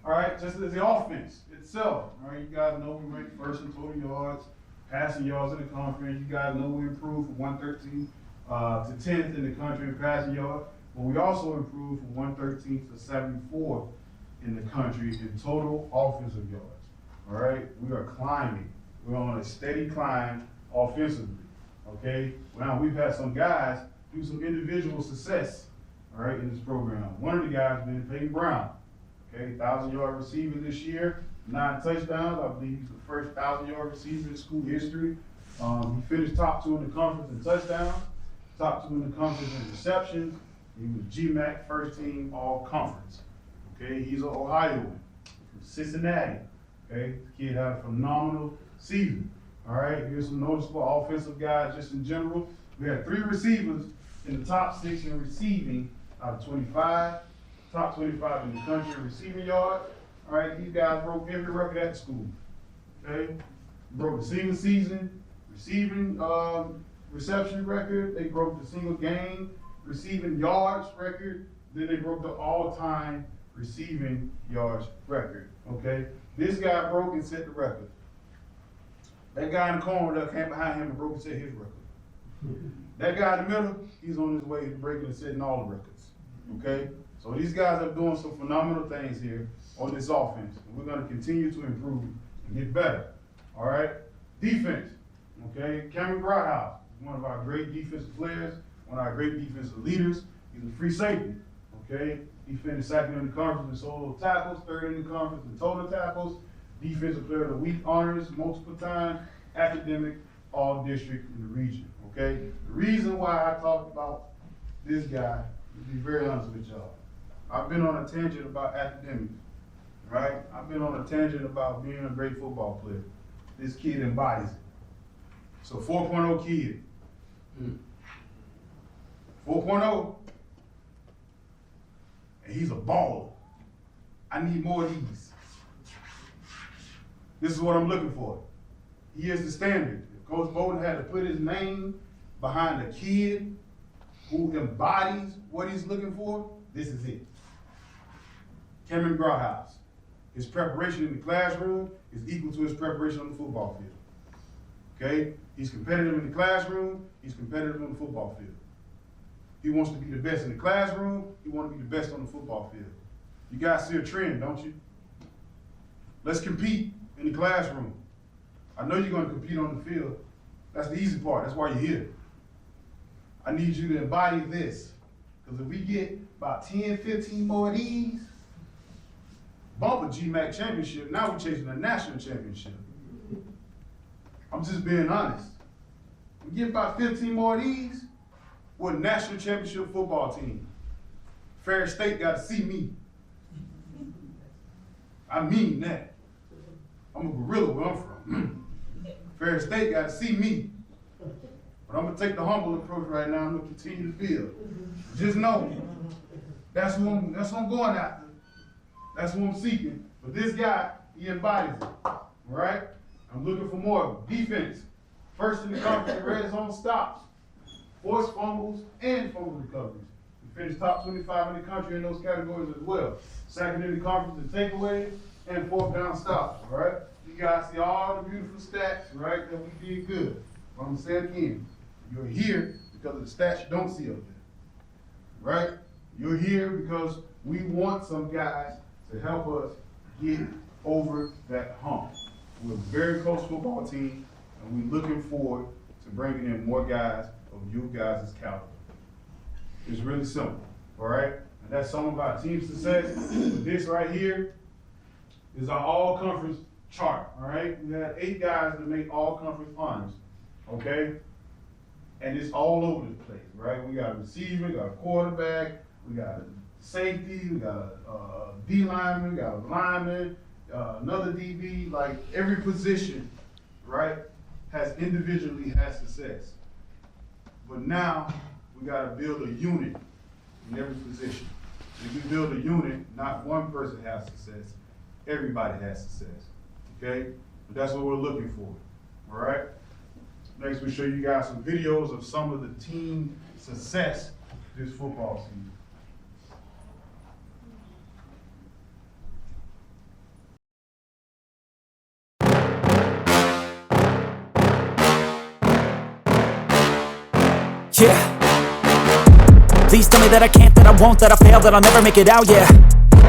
S10: All right, just as the offense itself. All right, you guys know we ranked first in total yards, passing yards in the conference. You guys know we improved from 113 to 10th in the country in passing yards. But we also improved from 113th to 74th in the country in total offensive yards. All right, we are climbing. We're on a steady climb offensively. Okay, now we've had some guys do some individual success. All right, in this program. One of the guys been Peyton Brown. Okay, 1,000-yard receiver this year, 9 touchdowns. I believe he's the first 1,000-yard receiver in school history. He finished top 2 in the conference in touchdowns, top 2 in the conference in receptions. He was GMAC first team all conference. Okay, he's an Ohioan from Cincinnati. Okay, the kid had a phenomenal season. All right, here's some noticeable offensive guys just in general. We had 3 receivers in the top 6 in receiving out of 25. Top 25 in the country in receiving yards. All right, these guys broke every record at the school. Okay, broke the single season receiving reception record. They broke the single game receiving yards record. Then they broke the all-time receiving yards record. Okay, this guy broke and set the record. That guy in the corner that came behind him and broke and set his record. That guy in the middle, he's on his way to breaking and setting all the records. Okay. So these guys are doing some phenomenal things here on this offense. And we're going to continue to improve and get better. All right? Defense. Okay? Cameron Brighthouse is one of our great defensive players, one of our great defensive leaders. He's a free safety. Okay? He finished second in the conference in solo tackles, third in the conference in total tackles, defensive player of the week honors multiple times, academic all-district in the region. Okay? The reason why I talked about this guy, to be very honest with y'all, I've been on a tangent about academics, right? I've been on a tangent about being a great football player. This kid embodies it. So 4.0 kid. 4.0. And he's a baller. I need more of these. This is what I'm looking for. He is the standard. If Coach Bowden had to put his name behind a kid who embodies what he's looking for, this is it. Cameron Brighthouse. His preparation in the classroom is equal to his preparation on the football field. Okay? He's competitive in the classroom, he's competitive on the football field. He wants to be the best in the classroom, he wants to be the best on the football field. You guys see a trend, don't you? Let's compete in the classroom. I know you're going to compete on the field. That's the easy part, that's why you're here. I need you to embody this. Because if we get about 10, 15 more of these, bump a GMAC championship, now we're chasing a national championship. I'm just being honest. We get about 15 more of these, we're a national championship football team. Ferris State got to see me. I mean that. I'm a gorilla where I'm from. Ferris State got to see me. But I'm going to take the humble approach right now. I'm going to continue to build. Just know, That's who I'm going after. That's who I'm seeking. But this guy, he embodies it. All right? I'm looking for more defense. First in the conference in red zone stops, forced fumbles, and fumble recoveries. We finished top 25 in the country in those categories as well. Second in the conference in takeaways and fourth down stops. All right? You guys see all the beautiful stats, right, that we did good. But I'm going to say it again. You're here because of the stats you don't see up there. Right? You're here because we want some guys to help us get over that hump. We're a very close football team, and we're looking forward to bringing in more guys of you guys' caliber. It's really simple, all right? And that's some of our team success. But this right here is our all-conference chart, all right? We had 8 guys that make all-conference honors, okay? And it's all over the place, right? We got a receiver, we got a quarterback, we got a safety, we got a D lineman, we got a lineman, another DB. Like every position, right, has individually had success. But now we got to build a unit in every position. If we build a unit, not one person has success, everybody has success. Okay? But that's what we're looking for. All right? Next, we'll show you guys some videos of some of the team success this football season.
S16: Yeah. Please tell me that I can't, that I won't, that I fail, that I'll never make it out, yeah.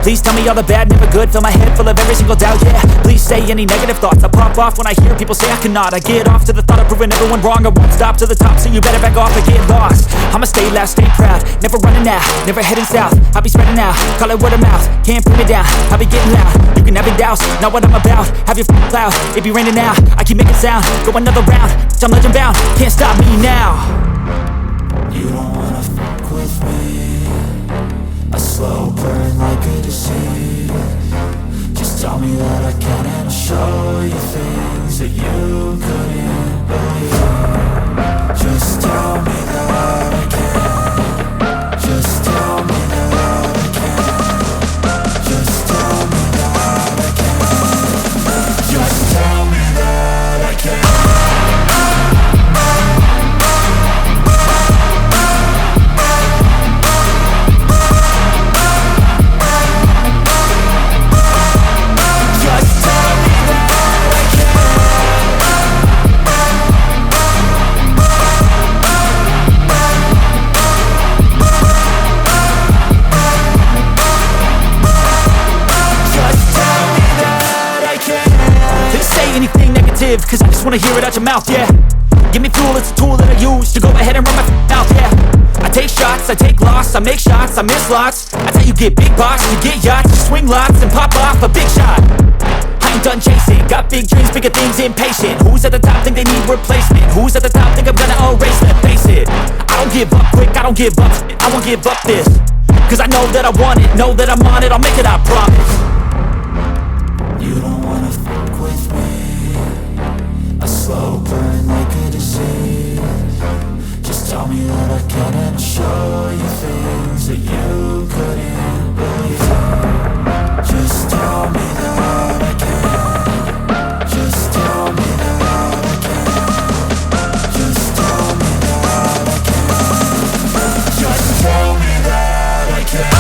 S16: Please tell me all the bad, never good, fill my head full of every single doubt, yeah. Please say any negative thoughts, I pop off when I hear people say I cannot. I get off to the thought of proving everyone wrong, I won't stop to the top, so you better back off and get lost. I'ma stay loud, stay proud, never running out, never heading south. I'll be spreading out, call it word of mouth, can't put me down, I'll be getting loud. You can have it douse, not what I'm about, have your f***ing cloud, it be raining now. I keep making sound, go another round, I'm legend bound, can't stop me now.
S17: You don't wanna fuck with me, a slow burn like a disease. Just tell me that I can and I'll show you things that you couldn't believe. Just tell me that I can. Just tell me that I can. Just tell me that I can. Just tell me that I can.
S16: Cause I just wanna hear it out your mouth, yeah. Give me fuel, it's a tool that I use to go ahead and run my mouth, yeah. I take shots, I take loss, I make shots, I miss lots. That's how you get big box, you get yachts, you swing lots and pop off a big shot. I ain't done chasing, got big dreams, bigger things, impatient. Who's at the top think they need replacement? Who's at the top think I'm gonna erase them? Face it, I don't give up quick, I don't give up, I won't give up this. Cause I know that I want it, know that I'm on it, I'll make it, I promise.
S17: You don't wanna fuck with me, a slow burn like a disease. Just tell me that I can and I'll show you things that you couldn't believe. Just tell me that I can. Just tell me that I can. Just tell me that I can. Just tell me that I can.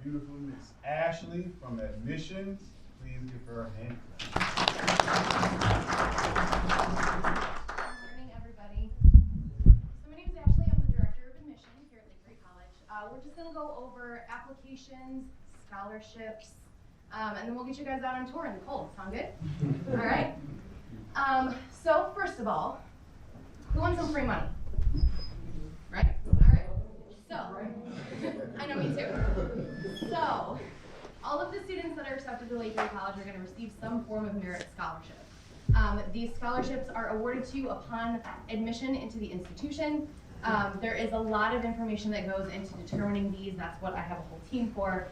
S10: beautiful Miss Ashley from admissions. Please give her a hand clap.
S18: Good morning, everybody. So my name is Ashley. I'm the director of admissions here at Erie College. We're just going to go over applications, scholarships, and then we'll get you guys out on tour in the cold. Sound good? All right. So first of all, who wants some free money? Right? All right. So, I know, me too. So, all of the students that are accepted to Lake Erie College are going to receive some form of merit scholarship. These scholarships are awarded to you upon admission into the institution. There is a lot of information that goes into determining these. That's what I have a whole team for.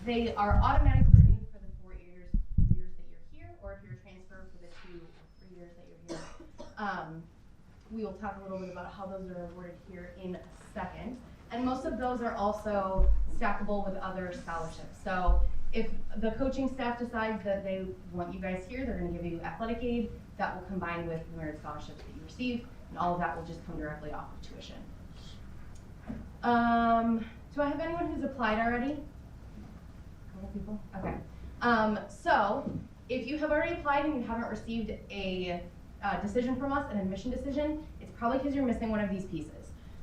S18: They are automatically renewed for the 4 years that you're here, or if you're transferred for the 2 or 3 years that you're here. We will talk a little bit about how those are awarded here in a second. And most of those are also stackable with other scholarships. So if the coaching staff decides that they want you guys here, they're going to give you athletic aid that will combine with the merit scholarships that you receive, and all of that will just come directly off of tuition. Do I have anyone who's applied already? A couple people? Okay. So if you have already applied and you haven't received a decision from us, an admission decision, it's probably because you're missing one of these pieces.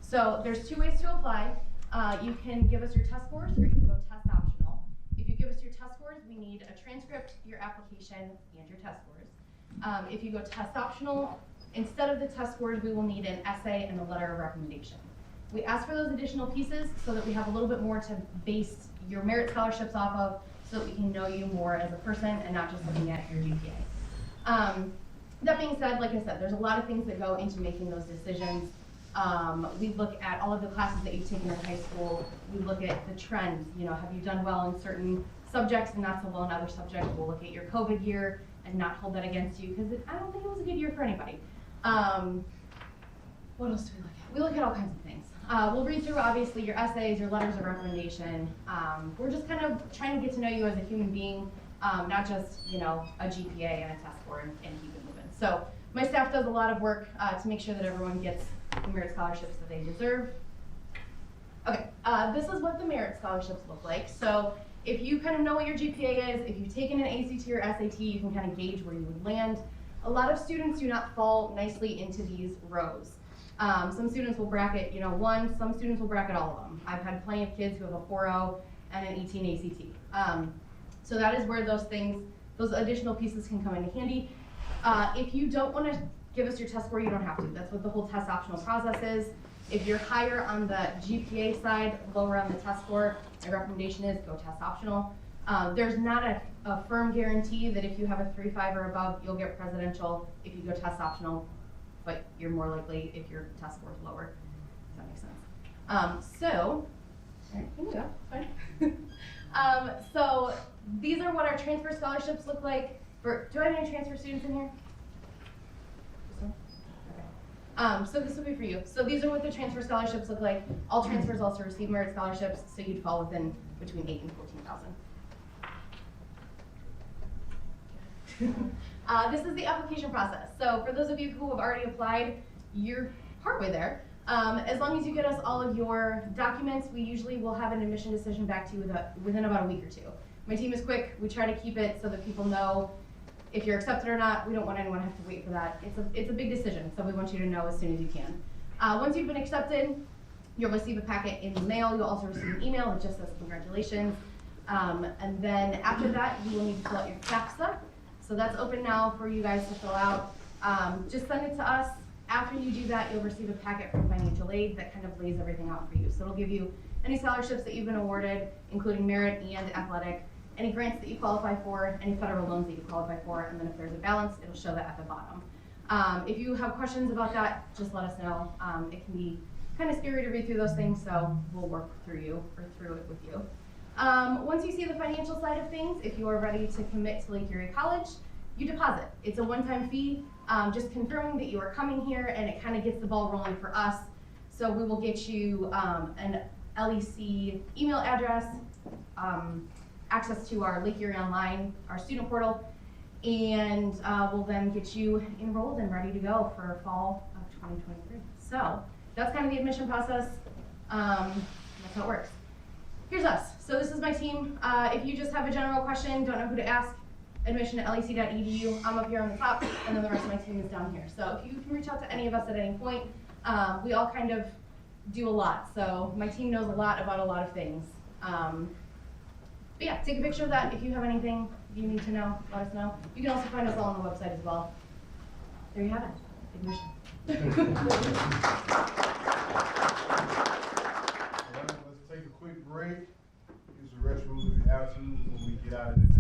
S18: So there's 2 ways to apply. You can give us your test scores, or you can go test optional. If you give us your test scores, we need a transcript, your application, and your test scores. If you go test optional, instead of the test scores, we will need an essay and a letter of recommendation. We ask for those additional pieces so that we have a little bit more to base your merit scholarships off of, so that we can know you more as a person and not just looking at your GPA. That being said, like I said, there's a lot of things that go into making those decisions. We look at all of the classes that you've taken in high school. We look at the trends. You know, have you done well in certain subjects and not so well in other subjects? We'll look at your COVID year and not hold that against you, because I don't think it was a good year for anybody. What else do we look at? We look at all kinds of things. We'll read through, obviously, your essays, your letters of recommendation. We're just kind of trying to get to know you as a human being, not just, you know, a GPA and a test score and keep it moving. So my staff does a lot of work to make sure that everyone gets the merit scholarships that they deserve. Okay, this is what the merit scholarships look like. So if you kind of know what your GPA is, if you've taken an ACT or SAT, you can kind of gauge where you would land. A lot of students do not fall nicely into these rows. Some students will bracket, you know, 1, some students will bracket all of them. I've had plenty of kids who have a 4.0 and an 18 ACT. So that is where those things, those additional pieces can come into handy. If you don't want to give us your test score, you don't have to. That's what the whole test optional process is. If you're higher on the GPA side, lower on the test score, my recommendation is go test optional. There's not a firm guarantee that if you have a 3.5 or above, you'll get presidential if you go test optional, but you're more likely if your test score is lower. If that makes sense. So, all right, here we go, fine. So these are what our transfer scholarships look like. Do I have any transfer students in here? So this will be for you. So these are what the transfer scholarships look like. All transfers also receive merit scholarships, so you'd fall within between 8,000 and 14,000. This is the application process. So for those of you who have already applied, you're partway there. As long as you get us all of your documents, we usually will have an admission decision back to you within about a week or 2. My team is quick. We try to keep it so that people know if you're accepted or not. We don't want anyone to have to wait for that. It's a big decision, so we want you to know as soon as you can. Once you've been accepted, you'll receive a packet in the mail. You'll also receive an email that just says congratulations. And then after that, you will need to fill out your FAFSA. So that's open now for you guys to fill out. Just send it to us. After you do that, you'll receive a packet from financial aid that kind of lays everything out for you. So it'll give you any scholarships that you've been awarded, including merit and athletic, any grants that you qualify for, any federal loans that you qualify for, and then if there's a balance, it'll show that at the bottom. If you have questions about that, just let us know. It can be kind of scary to read through those things, so we'll work through it with you. Once you see the financial side of things, if you are ready to commit to Lake Erie College, you deposit. It's a one-time fee, just confirming that you are coming here, and it kind of gets the ball rolling for us. So we will get you an LEC email address, access to our Lake Erie Online, our student portal, and we'll then get you enrolled and ready to go for fall of 2023. So that's kind of the admission process. That's how it works. here's us. So this is my team. If you just have a general question, don't know who to ask, admission@lec.edu. I'm up here on the top, and then the rest of my team is down here. So if you can reach out to any of us at any point, we all kind of do a lot. So my team knows a lot about a lot of things. But yeah, take a picture of that. If you have anything you need to know, let us know. You can also find us all on the website as well. There you have it. Admission.
S10: Let's take a quick break. Use the restrooms if you have to before we get out of this